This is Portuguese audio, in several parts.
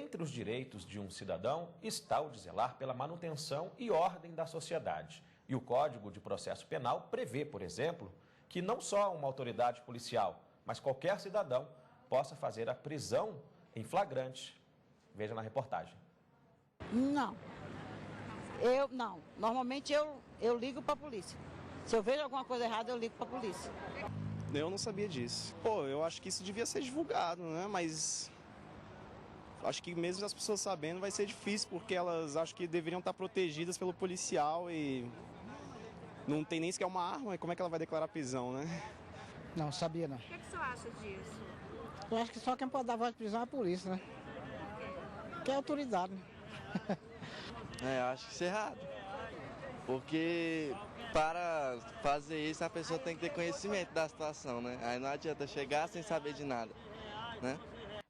Dentre os direitos de um cidadão está o de zelar pela manutenção e ordem da sociedade. E o Código de Processo Penal prevê, por exemplo, que não só uma autoridade policial, mas qualquer cidadão possa fazer a prisão em flagrante. Veja na reportagem. Não. Não. Normalmente eu ligo para a polícia. Se eu vejo alguma coisa errada, eu ligo para a polícia. Eu não sabia disso. Pô, eu acho que isso devia ser divulgado, né? Mas acho que mesmo as pessoas sabendo vai ser difícil, porque elas acho que deveriam estar protegidas pelo policial e não tem nem sequer uma arma, e como é que ela vai declarar prisão, né? Não, sabia não. O que você acha disso? Eu acho que só quem pode dar voz de prisão é a polícia, né? Que é a autoridade, né? Eu acho que isso é errado. Porque para fazer isso a pessoa tem que ter conhecimento da situação, né? Aí não adianta chegar sem saber de nada, né?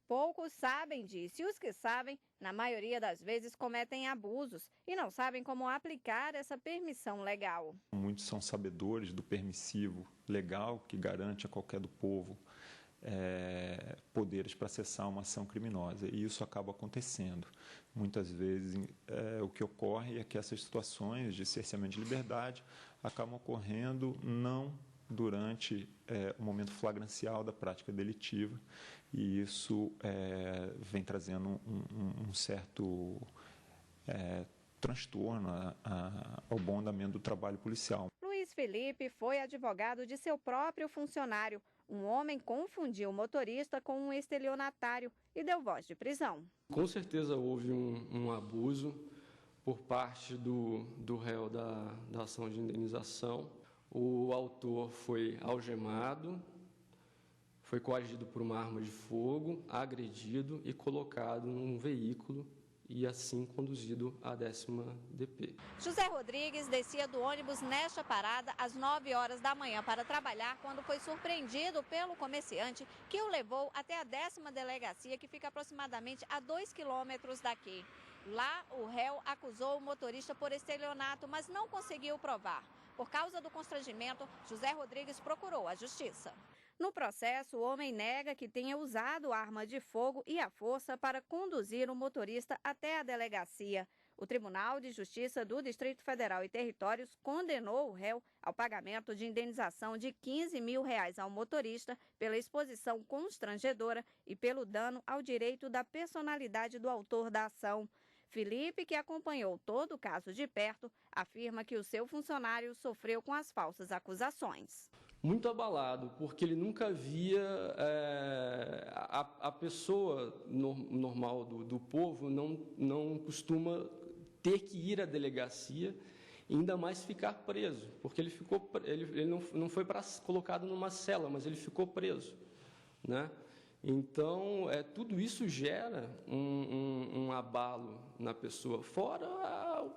Poucos sabem disso e os que sabem, na maioria das vezes, cometem abusos e não sabem como aplicar essa permissão legal. Muitos são sabedores do permissivo legal que garante a qualquer do povo poderes para acessar uma ação criminosa, e isso acaba acontecendo. Muitas vezes o que ocorre é que essas situações de cerceamento de liberdade acabam ocorrendo não durante o momento flagrancial da prática delitiva, e isso vem trazendo um certo transtorno ao bom andamento do trabalho policial. Luiz Felipe foi advogado de seu próprio funcionário. Um homem confundiu o motorista com um estelionatário e deu voz de prisão. Com certeza houve um abuso por parte do réu da ação de indenização. O autor foi algemado, foi coagido por uma arma de fogo, agredido e colocado num veículo e assim conduzido à 10ª DP. José Rodrigues descia do ônibus nesta parada às 9 horas da manhã para trabalhar quando foi surpreendido pelo comerciante que o levou até a 10ª delegacia, que fica aproximadamente a 2 quilômetros daqui. Lá, o réu acusou o motorista por estelionato, mas não conseguiu provar. Por causa do constrangimento, José Rodrigues procurou a justiça. No processo, o homem nega que tenha usado arma de fogo e a força para conduzir o motorista até a delegacia. O Tribunal de Justiça do Distrito Federal e Territórios condenou o réu ao pagamento de indenização de R$15 mil ao motorista pela exposição constrangedora e pelo dano ao direito da personalidade do autor da ação. Felipe, que acompanhou todo o caso de perto, afirma que o seu funcionário sofreu com as falsas acusações. Muito abalado, porque ele nunca via a pessoa normal do povo, não costuma ter que ir à delegacia, e ainda mais ficar preso, porque ele não foi colocado numa cela, mas ele ficou preso, né? Então, tudo isso gera um abalo na pessoa, fora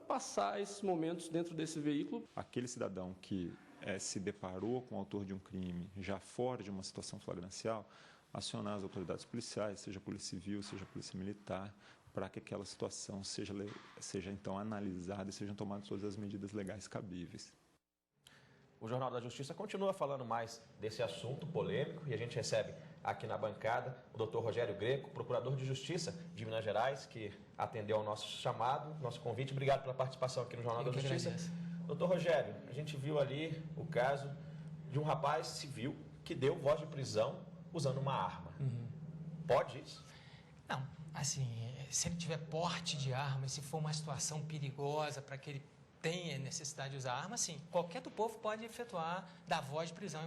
passar esses momentos dentro desse veículo. Aquele cidadão que se deparou com o autor de um crime já fora de uma situação flagrancial, acionar as autoridades policiais, seja a Polícia Civil, seja a Polícia Militar, para que aquela situação seja então analisada e sejam tomadas todas as medidas legais cabíveis. O Jornal da Justiça continua falando mais desse assunto polêmico e a gente recebe aqui na bancada o Dr. Rogério Greco, procurador de Justiça de Minas Gerais, que atendeu ao nosso chamado, nosso convite. Obrigado pela participação aqui no Jornal da Justiça. Dr. Rogério, a gente viu ali o caso de um rapaz civil que deu voz de prisão usando uma arma. Pode isso? Não, assim, se ele tiver porte de arma, se for uma situação perigosa para que ele tenha necessidade de usar arma, sim, qualquer do povo pode efetuar, dar voz de prisão,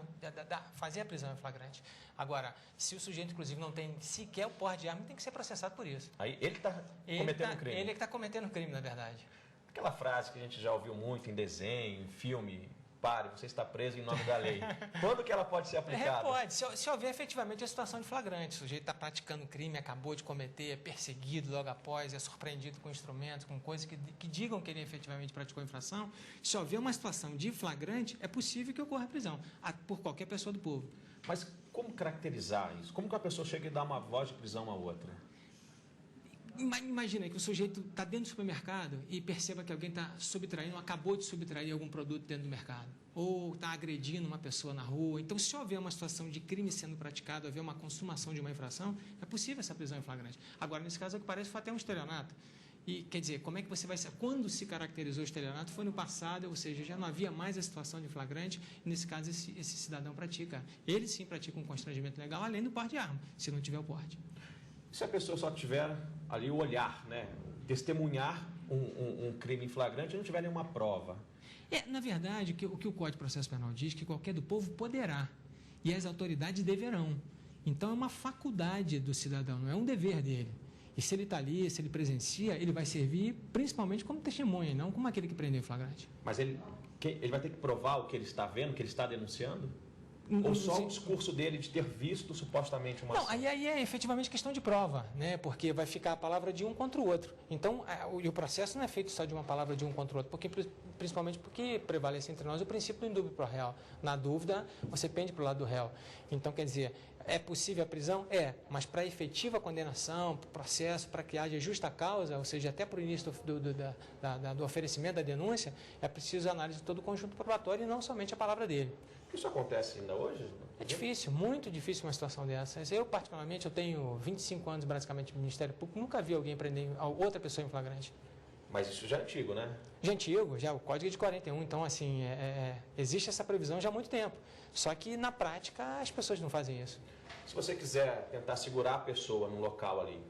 fazer a prisão em flagrante. Agora, se o sujeito, inclusive, não tem sequer o porte de arma, tem que ser processado por isso. Aí ele está cometendo crime. Ele que está cometendo crime, na verdade. Aquela frase que a gente já ouviu muito em desenho, em filme: pare, você está preso em nome da lei. Quando que ela pode ser aplicada? Pode, se houver efetivamente a situação de flagrante. O sujeito está praticando crime, acabou de cometer, é perseguido logo após, é surpreendido com instrumentos, com coisas que digam que ele efetivamente praticou a infração. Se houver uma situação de flagrante, é possível que ocorra a prisão por qualquer pessoa do povo. Mas como caracterizar isso? Como que a pessoa chega e dá uma voz de prisão a outra? Imagina que o sujeito está dentro do supermercado e perceba que alguém está subtraindo, acabou de subtrair algum produto dentro do mercado, ou está agredindo uma pessoa na rua. Então, se houver uma situação de crime sendo praticado, houver uma consumação de uma infração, é possível essa prisão em flagrante. Agora, nesse caso, o que parece foi até um estelionato. E, quer dizer, como é que você vai ser... Quando se caracterizou o estelionato foi no passado, ou seja, já não havia mais a situação de flagrante, e nesse caso esse cidadão pratica. Ele sim pratica um constrangimento legal, além do porte de arma, se não tiver o porte. Se a pessoa só tiver ali o olhar, né, testemunhar um crime em flagrante e não tiver nenhuma prova. Na verdade, o que o Código de Processo Penal diz que qualquer do povo poderá e as autoridades deverão. Então, é uma faculdade do cidadão, não é um dever dele. E se ele está ali, se ele presencia, ele vai servir principalmente como testemunha, não como aquele que prendeu em flagrante. Mas ele vai ter que provar o que ele está vendo, o que ele está denunciando? Ou só o discurso dele de ter visto supostamente uma ação? Não, aí é efetivamente questão de prova, né? Porque vai ficar a palavra de um contra o outro. Então, o processo não é feito só de uma palavra de um contra o outro, principalmente porque prevalece entre nós o princípio do indúbio pro réu. Na dúvida, você pende para o lado do réu. Então, quer dizer, é possível a prisão? É, mas para efetiva condenação, para o processo, para que haja justa causa, ou seja, até para o início do oferecimento da denúncia, é preciso análise de todo o conjunto probatório e não somente a palavra dele. Isso acontece ainda hoje? É difícil, muito difícil uma situação dessa. Eu, particularmente, eu tenho 25 anos, basicamente, no Ministério Público, nunca vi alguém prender outra pessoa em flagrante. Mas isso já é antigo, né? Já é antigo, já o Código é de 41, então, assim, existe essa previsão já há muito tempo. Só que, na prática, as pessoas não fazem isso. Se você quiser tentar segurar a pessoa num local ali,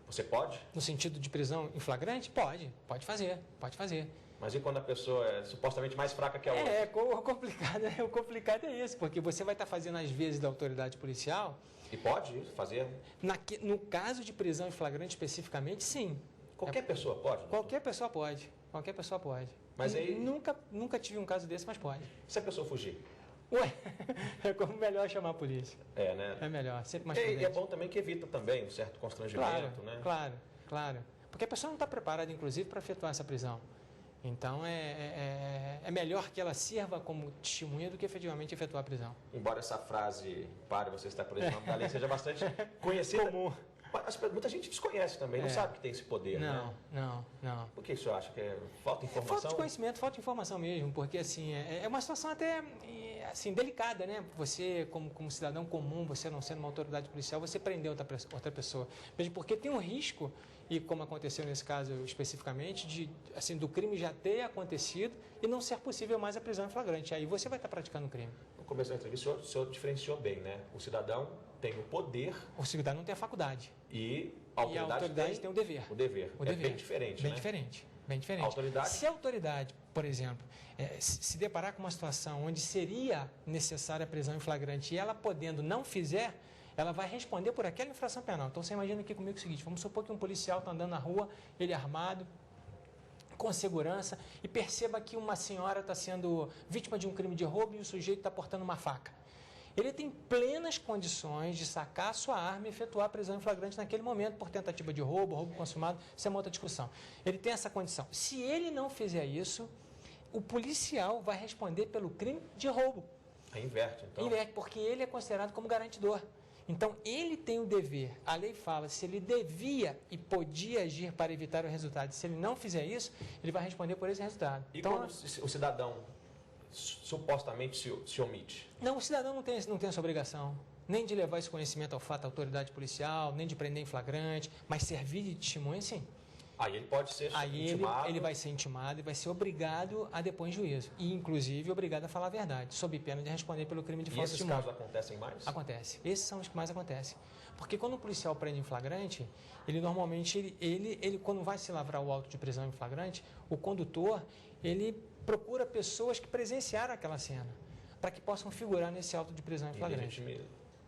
você pode? No sentido de prisão em flagrante? Pode fazer. Mas e quando a pessoa é supostamente mais fraca que a outra? O complicado é esse, porque você vai estar fazendo as vezes da autoridade policial. E pode fazer? No caso de prisão em flagrante especificamente, sim. Qualquer pessoa pode? Qualquer pessoa pode. Mas aí... Nunca tive um caso desse, mas pode. Se a pessoa fugir? Ué, é como melhor chamar a polícia. É, né? É melhor, sempre mais prudente. E é bom também que evita também um certo constrangimento, né? Claro. Porque a pessoa não está preparada, inclusive, para efetuar essa prisão. Então, é melhor que ela sirva como testemunha do que efetivamente efetuar a prisão. Embora essa frase, pare, você está preso em nome da lei, seja bastante conhecida. Comum. Muita gente desconhece também, não sabe que tem esse poder, né? Não. Por que o senhor acha? Que falta informação? Falta de conhecimento, falta de informação mesmo, porque assim, é uma situação até assim, delicada, né? Você, como cidadão comum, você não sendo uma autoridade policial, você prender outra pessoa. Mesmo porque tem um risco, e como aconteceu nesse caso especificamente, do crime já ter acontecido e não ser possível mais a prisão em flagrante. Aí você vai estar praticando o crime. No começo da entrevista, o senhor diferenciou bem, né? O cidadão tem o poder... O cidadão não tem a faculdade. E a autoridade tem o dever. O dever. Bem diferente, Bem diferente. Se a autoridade, por exemplo, se deparar com uma situação onde seria necessária a prisão em flagrante e ela podendo não fizer, ela vai responder por aquela infração penal. Então, você imagina aqui comigo o seguinte, vamos supor que um policial está andando na rua, ele armado, com segurança, e perceba que uma senhora está sendo vítima de um crime de roubo e o sujeito está portando uma faca. Ele tem plenas condições de sacar a sua arma e efetuar a prisão em flagrante naquele momento por tentativa de roubo consumado, isso é uma outra discussão. Ele tem essa condição. Se ele não fizer isso, o policial vai responder pelo crime de roubo. Inverte, então. Inverte, porque ele é considerado como garantidor. Então, ele tem o dever, a lei fala, se ele devia e podia agir para evitar o resultado. Se ele não fizer isso, ele vai responder por esse resultado. E então, quando o cidadão supostamente se omite? Não, o cidadão não tem essa obrigação, nem de levar esse conhecimento ao fato à autoridade policial, nem de prender em flagrante, mas servir de testemunha, sim. Aí ele pode ser intimado. Ele vai ser intimado e vai ser obrigado a depor em juízo. E, inclusive, obrigado a falar a verdade, sob pena de responder pelo crime de falso testemunho. E esses casos acontecem mais? Acontece. Esses são os que mais acontecem. Porque quando o policial prende em flagrante, ele normalmente, ele quando vai se lavrar o auto de prisão em flagrante, o condutor, ele procura pessoas que presenciaram aquela cena, para que possam figurar nesse auto de prisão em flagrante.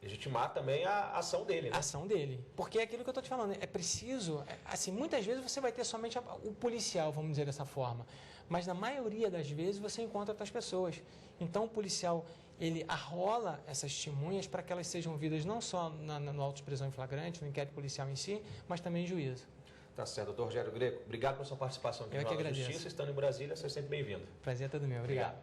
Legitimar também a ação dele, né? A ação dele. Porque é aquilo que eu estou te falando, é preciso, assim, muitas vezes você vai ter somente o policial, vamos dizer dessa forma, mas na maioria das vezes você encontra outras pessoas. Então o policial, ele arrola essas testemunhas para que elas sejam ouvidas não só no auto de prisão em flagrante, no inquérito policial em si, mas também em juízo. Tá certo, doutor Rogério Greco, obrigado pela sua participação aqui no Jornal da Justiça. Estando em Brasília, seja sempre bem-vindo. Prazer é todo meu, obrigado.